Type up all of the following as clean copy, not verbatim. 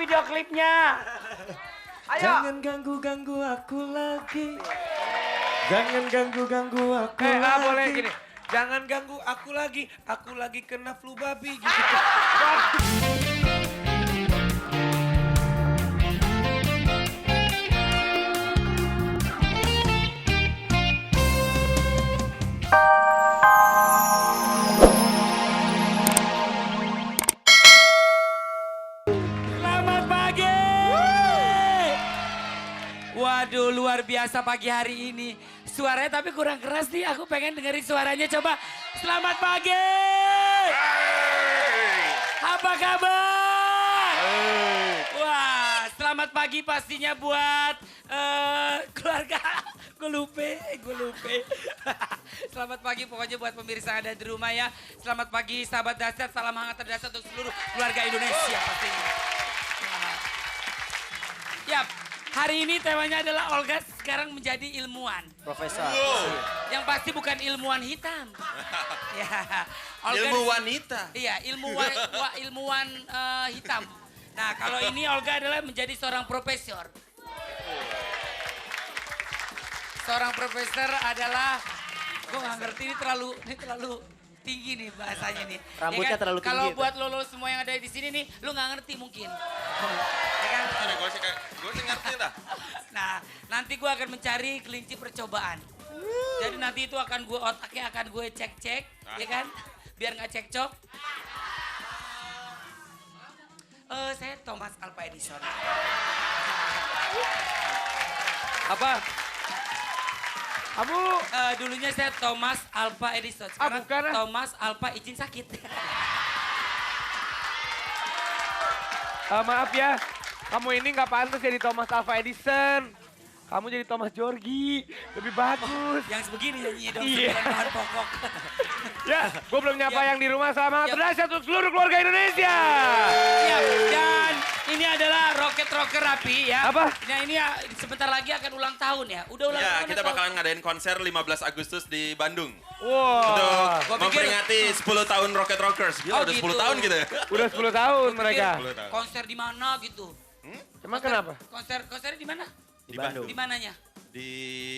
video klipnya. Ayo. Jangan ganggu-ganggu aku lagi. Jangan ganggu-ganggu aku lagi. Boleh gini. Jangan ganggu aku lagi kena flu babi gitu. Selamat pagi. Waduh, luar biasa pagi hari ini. Suaranya tapi kurang keras nih, aku pengen dengerin suaranya. Coba, selamat pagi. Apa kabar? Wah, selamat pagi pastinya buat keluarga. Gue lupa. Selamat pagi pokoknya buat pemirsa Anda di rumah ya. Selamat pagi sahabat dahsyat, salam hangat terdahsyat untuk seluruh keluarga Indonesia pastinya. Yap, hari ini temanya adalah Olga sekarang menjadi ilmuwan. Profesor. Yang pasti bukan ilmuwan hitam. Ya, Ilmu wanita. Iya, ilmuwan hitam. Nah, kalau ini Olga adalah menjadi seorang profesor. Seorang profesor adalah, gue gak ngerti ini terlalu tinggi nih bahasanya nih. Rambutnya terlalu tinggi. Kalau buat lo semua yang ada di sini nih, lo gak ngerti mungkin. Ya kan? Gue sih ngerti dah. Nah, nanti gue akan mencari kelinci percobaan. Jadi nanti itu otaknya akan gue cek-cek, ya kan? Biar nggak cekcok. Saya Thomas Alva Edison. Apa? Kamu Dulunya saya Thomas Alva Edison. Sekarang bukan, ah. Thomas Alva izin sakit. maaf ya, kamu ini nggak pantas jadi Thomas Alva Edison. Kamu jadi Thomas Georgie, lebih bagus. Yang sebegini nyanyinya dong, Iya. sembilan bahan pokok. Ya, gue belum nyapa Yap. yang di rumah sama Yap. terdahsyat untuk seluruh keluarga Indonesia. Iya, dan ini adalah Rocket Rocker Rapi ya. Apa? Nah ini ya, sebentar lagi akan ulang tahun ya. Udah ulang Ya, tahun kita atau- bakalan ngadain konser 15 Agustus di Bandung. Wow, Untuk Gua pikir- memperingati 10 tahun Rocket Rockers. Gila, Oh, udah 10 gitu. tahun gitu ya. udah 10 tahun Pikir mereka. 10 tahun. konser di mana gitu. Emang kenapa? Konsernya di mana? Di Bandung. Di mananya? Di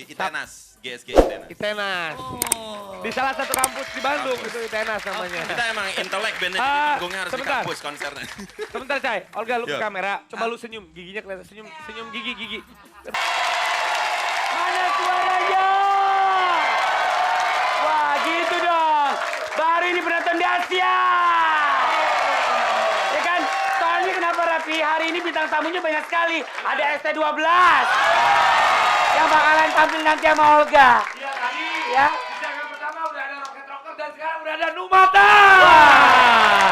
Itenas, GSG Itenas. Itenas. Oh. Di salah satu kampus di Bandung, itu Itenas namanya. Kita emang intelek bandnya, Ah, jadi panggungnya harus di sebentar. kampus konsernya. Sebentar, Cai. Olga, lu ke Yo. kamera. Coba lu senyum. Giginya kelihatan. Senyum gigi. Mana suaranya? Wah gitu dong. Baru ini penonton dahsyat. Ya kan? Soalnya kenapa Rapi? Hari ini bintang tamunya banyak sekali. Ada ST12. Yang bakalan tampil nanti sama Olga. Iya, tadi. Ya. Di segmen pertama udah ada Rocket Rocker dan sekarang udah ada Numata. Wah.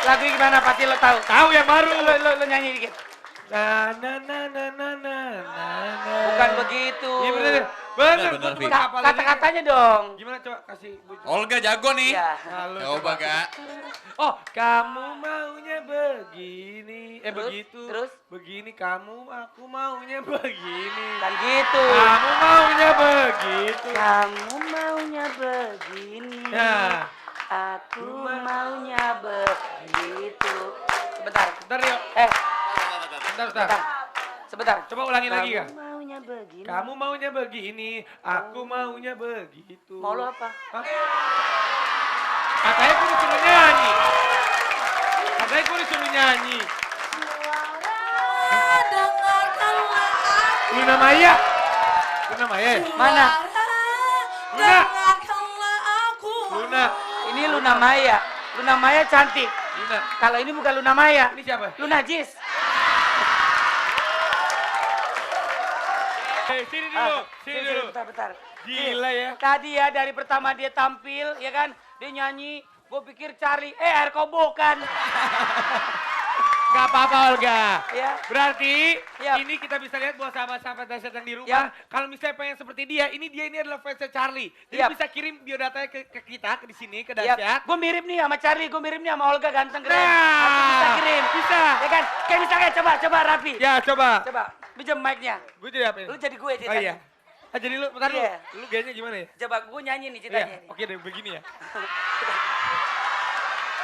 Lagu gimana pasti lo tahu? Tahu yang baru. Lo nyanyi dikit. Na. Bukan begitu. Iya bener. Bener. Bener, Pi. Kata-katanya dong. Gimana coba kasih bujuk. Olga jago nih. Iya. Nah, lu Coba, Kak. Oh, kamu maunya begini. Terus? Begitu. Terus? Begini kamu, aku maunya begini. Kan gitu. Kamu maunya begitu. Kamu maunya begini. Ya. Aku maunya begitu. Sebentar. Bentar, yuk. Bentar. Sebentar. Coba ulangin lagi, Kak. Kamu maunya begini. Kamu maunya begini, aku maunya begitu. Mau lo apa? Hah? Katanya gue disuruh nyanyi. Luna Maya. Mana? Luna. Ini Luna Maya. Luna Maya cantik. Luna. Kalau ini bukan Luna Maya. Ini siapa? Luna Jis. Sini dulu. Bentar. Gila ya. Tadi ya dari pertama dia tampil, ya kan? Dia nyanyi. Gue pikir Charlie. Air Kobo kan. Gak apa-apa Olga. Ya. Berarti Ya. ini kita bisa lihat buat sahabat-sahabat dahsyat yang di Ya. rumah. Kalau misalnya pengen seperti dia ini adalah fansnya Charlie. Jadi Ya. bisa kirim biodatanya ke kita, di sini, ke Ya, dahsyat. gue mirip nih sama Charlie, gue mirip nih sama Olga ganteng keren. Nah. Aku bisa kirim. Bisa. Ya kan? Kayak misalnya coba Rapi. Ya coba. Coba, pinjam mic-nya. Gue jadi apa ini? Lu jadi gue Oh ceritanya. iya. Ah, jadi lu, bentar Iya. lu gayanya gimana ya? Coba gue nyanyi nih Iya, ceritanya. nih. oke deh begini ya.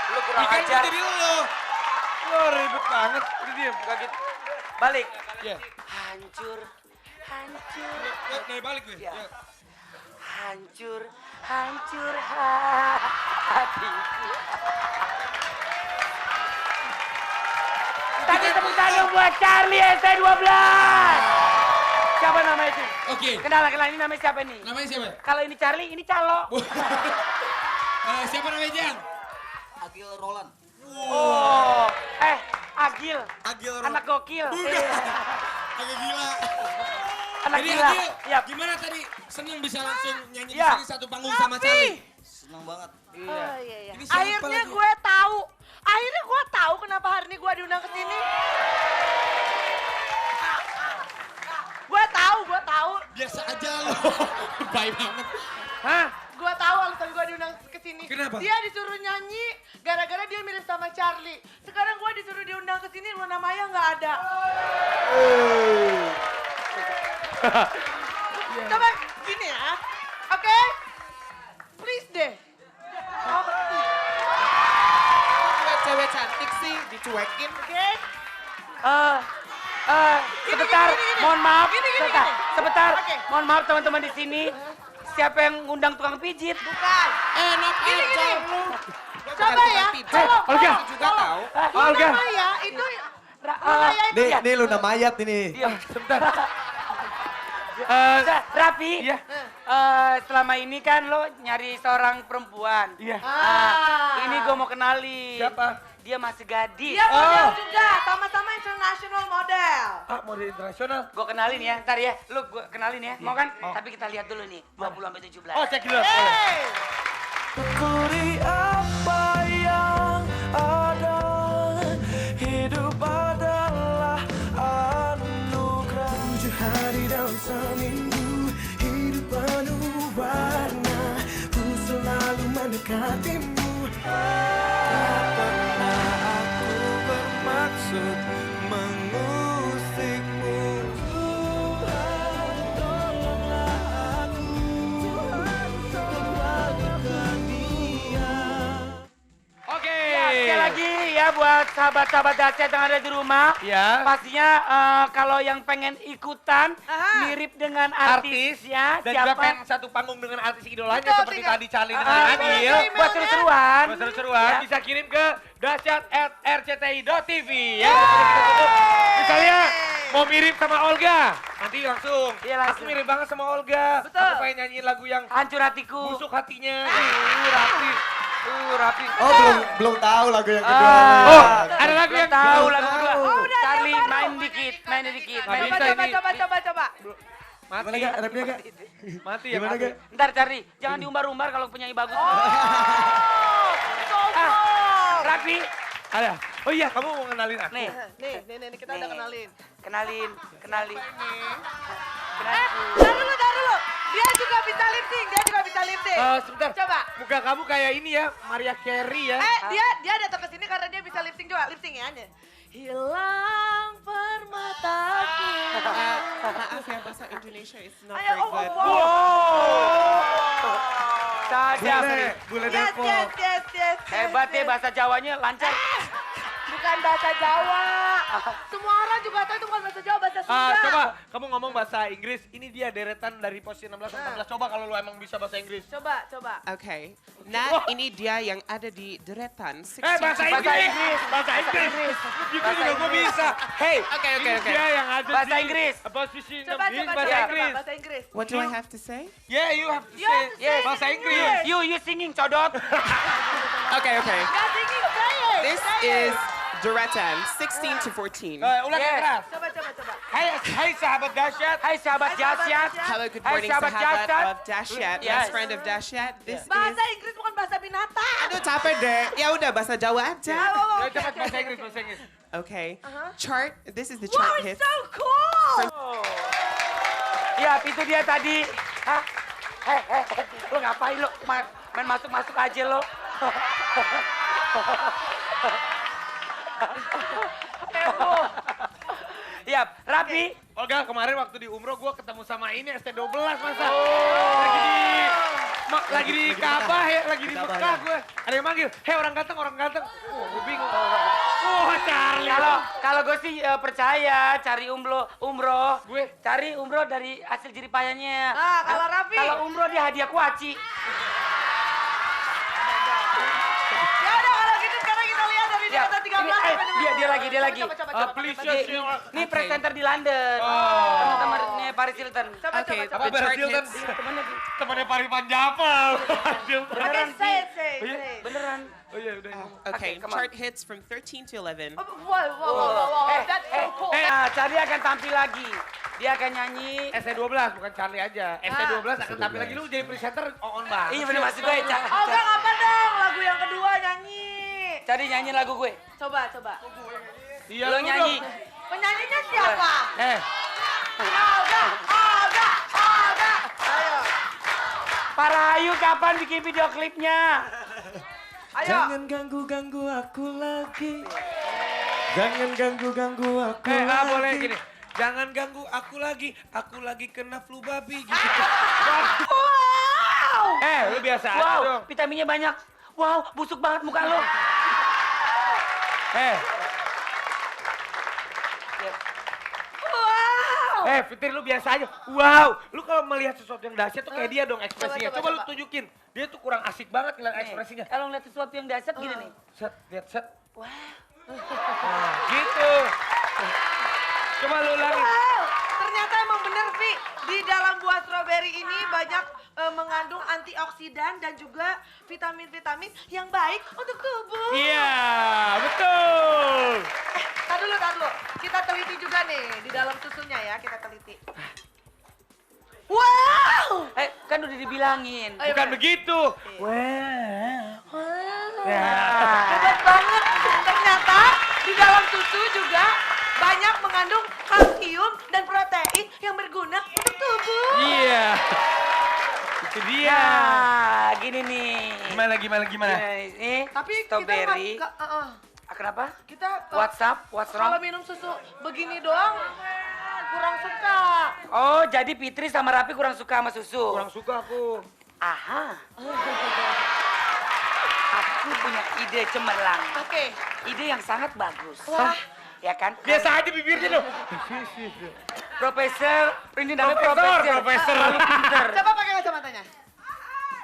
Lu kurang Ikan ajar. jadi lu. Lo ribet banget. Udah diem. Gak gitu. Balik. Iya. Hancur, hancur. Dari balik gue. Ya. Hancur, hancur hatiku. Tadi tepuk tangan buat Charlie ST12. Siapa namanya itu? Oke. Kenalan ini namanya siapa nih? Namanya siapa? Kalau ini Charlie, ini Calo. Siapa namanya Jang? Agil Roland. Oh, Agil. Agil Anak gokil. Agak gila. Anak Jadi gila. Agil, Yap. gimana tadi? Seneng bisa langsung nyanyi Ya. di sini satu panggung sama Charlie. Senang banget. Oh iya iya. Ini siapa Akhirnya lagi? gue tahu. Akhirnya gue tahu kenapa hari ini gue diundang ke sini. Gue tahu. Biasa aja lo. Baik banget. Hah? Gue tahu alasan gue diundang ke sini. Kenapa? Dia disuruh nyanyi gara-gara dia mirip sama Charlie. Sekarang gue disuruh diundang ke sini, Luna Maya nggak ada. Coba gini ya, oke? Please deh. Cewek cantik sih dicuekin. Oke? Sebentar, gini. mohon maaf. Gini. Sebentar, Oke. mohon maaf teman-teman di sini. Siapa yang ngundang tukang pijit? Bukan. Enak Gini. aja lu. Coba ya, tolong. Olga. Juga tahu. Olga. Luna Maya itu, Luna Maya itu. Nih Luna Mayat ini. Diam. Sebentar. Rapi, Iya. selama ini kan lo nyari seorang perempuan. Iya. Ini gue mau kenalin. Siapa? Dia masih gadis. Dia model juga, sama-sama international model. Ah, model internasional. Gue kenalin ya, ntar ya. Lu gue kenalin ya, mau kan? Tapi kita lihat dulu nih, 20 sampai 17. Oh, cek dulu. Boleh. Hey! Syukuri apa yang ada. Hidup adalah anugerah. 7 hari dalam seminggu. Hidup penuh warna. Ku selalu mendekatimu. Tak pernah aku bermaksud mengusikmu. Tuhan tolonglah aku. Tuhan selamatkan dia. Oke. Sekali lagi ya buat sahabat-sahabat dahsyat yang ada di rumah. Ya. Pastinya kalau yang pengen ikutan Aha. mirip dengan Artis artisnya dan juga siapa? pengen satu panggung dengan artis idolanya Betul, seperti tinggal- tadi Charlie Ah, dengan boleh Agil. tuh, buat emailnya. seru-seruan. Buat seru-seruan Ya. bisa kirim ke dahsyat@rcti.tv ya. Misalnya mau mirip sama Olga, nanti langsung. Iya, langsung. Aku mirip banget sama Olga. Betul. Aku pengen nyanyiin lagu yang Hancur hatiku. busuk hatinya. Rapi. Rapi. Oh belum tahu lagu yang kedua. Oh, ada lagu Belum yang tahu belum lagu kedua. tahu. Oh, udah, Charlie yang baru. main dikit, main dikit. Nggak main bisa dikit. ini. Coba. Mati. Gimana Gak? Rapnya Gak? Mati ya. Gimana mati. Gak? Ntar Charlie, jangan diumbar-umbar kalau penyanyi bagus. Sombong. Rapi. Ada. Oh iya, kamu mau kenalin aku? Nih, Nih, kita udah kenalin. kenalin. Kenalin. Taruh dulu. Dia juga bisa lip sync. Sebentar. Coba. Muka kamu kayak ini ya, Maria Carey ya. Dia datang ke sini karena dia bisa lip sync juga. Lip sync ya. Hilang permataku. Maaf ya, bahasa Indonesia is not Ayo, very good. Saja. Bule Yes. Hebat ya bahasa Jawanya lancar. Bukan bahasa Jawa. Semua orang juga tahu itu bukan bahasa Jawa, bahasa Sunda. Coba kamu ngomong bahasa Inggris. Ini dia deretan dari posisi 16 sampai 14. Coba kalau lu emang bisa bahasa Inggris. Coba. Oke. Nah, ini dia yang ada di deretan. 16 Bahasa to Inggris. Bahasa Inggris. Gitu Bahasa juga gue Inggris. bisa. Hey, Oke. ini dia yang ada Bahasa di Inggris. posisi 16 Coba. bahasa Inggris. Bahasa Inggris. What do I have to say? Yeah, you have to You have say to say bahasa in Inggris. English. You singing codot. Okay. Gak singing, say it. This say it. is deretan 16 to 14. Ulang Yes. keras. Coba. Hai sahabat dahsyat. Hai sahabat dahsyat. Hello, good Hai, morning, sahabat sahabat Dahsyat. of Dahsyat, Yes. best friend of Dahsyat. This Bahasa is... Inggris bukan bahasa binatang. Aduh, capek deh. Ya udah, bahasa Jawa aja. Oh, Ya, cepat bahasa Inggris. Okay. Uh-huh. Chart, this is the Wow, chart it's hits. so cool. Ya, itu dia tadi. Hah? Lo ngapain lo? Main masuk-masuk aja lo. Ya, Rapi. Olga, kemarin waktu di umroh gue ketemu sama ini ST12 masa. Oh. Lagi di Ka'bah ya, lagi di Ka'bah, Mekah ya. gue. Ada yang manggil, hei orang ganteng. Oh, gue bingung. Oh, Charlie. Kalau gue sih percaya cari umroh. Gue? Cari umroh dari hasil jeripayanya. Ah, kalau Raffi? Kalau umroh dia hadiah kuaci. Ya udah kalau gitu sekarang kita lihat dari Ya, data 13 sampai dengan dia lagi. Coba. Please, Ini presenter di London. Oh. Teman-temannya Paris Hilton. Coba. Okay, Apa the chart Paris Hilton? hits. Temannya Pariman Japa. Oke, say it. Beneran. Oh iya, udah. Okay, come on. chart hits from 13 to 11. Wow, that's so cool. Nah, Charlie akan tampil lagi. Dia akan nyanyi. ST12 bukan Charlie aja. ST12 akan tampil lagi, lu jadi presenter on banget. Iya bener maksud gue. Oh, enggak apa dong, lagu yang kedua nyanyi. Charlie nyanyi lagu gue. Coba. Iya, Lo nyanyi. Penyanyinya siapa? Alga. Ayo. Parahayu kapan bikin video klipnya? Ayo. Jangan ganggu aku lagi. Jangan ganggu aku lagi. Boleh gini. Jangan ganggu aku lagi kena flu babi gitu. Wow. Lu biasa aja Wow, dong. vitaminnya banyak. Wow, busuk banget muka lo. Wow. Fitri lu biasa aja. Wow, lu kalau melihat sesuatu yang dahsyat tuh kayak dia dong ekspresinya. Coba. Coba lu tunjukin. Dia tuh kurang asik banget ngeliat ekspresinya. Kalau ngeliat sesuatu yang dahsyat gini nih. Set, lihat set. Wah. Gitu. Coba lu ulangi. Wow, ternyata emang bener, Vi. Di dalam buah stroberi ini banyak mengandung antioksidan dan juga vitamin-vitamin yang baik untuk tubuh. Iya, betul. Tar dulu. Kita teliti juga nih di dalam susunya ya, kita teliti. Wow! Kan udah dibilangin. Ayo, Bukan bener. begitu. Hebat banget. Ternyata di dalam susu juga banyak mengandung kalsium dan protein yang berguna untuk tubuh. Iya. Itu dia. Nah, gini nih. Gimana? Ini Tapi strawberry. kita Kenapa? kita WhatsApp, what's kalau wrong? minum susu begini doang kurang suka. Oh, jadi Fitri sama Raffi kurang suka sama susu. Kurang suka aku. Aha. Aku punya ide cemerlang. Oke. Ide yang sangat bagus. Wah. Ya kan? Biasa aja bibirnya dong. Profesor, ini namanya Profesor. Terlalu pinter. Coba pakai kacamatanya.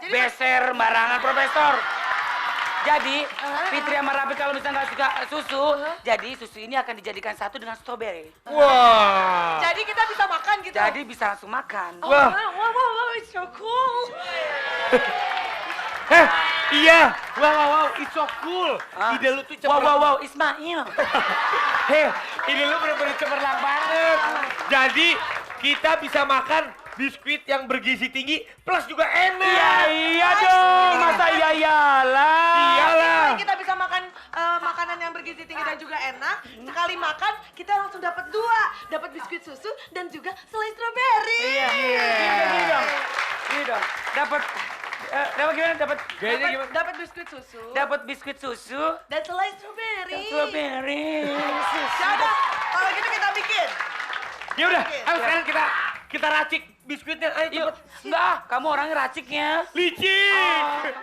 Jadi Beser barangan profesor. Jadi, Fitri sama Raffi kalau misalnya nggak suka susu, jadi susu ini akan dijadikan satu dengan strawberry. Wah. jadi kita bisa makan gitu. Jadi bisa langsung makan. Oh, wow, it's so cool. Iya. Wow, it's so cool. Ah. Ide lu tuh cemerlang. Wow, Ismail. Ide lu bener-bener cemerlang banget. Jadi, kita bisa makan biskuit yang bergizi tinggi plus juga enak. Iya dong, masa iyalah. Iyalah. Selain kita bisa makan makanan yang bergizi tinggi dan juga enak, sekali makan kita langsung dapat dua, dapat biskuit susu dan juga selai stroberi. Iya. Gini dong. Dapat gimana? Kayaknya gimana? Dapat biskuit susu. Dapat biskuit susu Dan selai stroberi. dan strawberry. Jadi kalau gitu kita bikin. Ya udah, ayo sekarang kita racik biskuitnya. Ayo Yuk, cepet. enggak, kamu orangnya raciknya. Licin.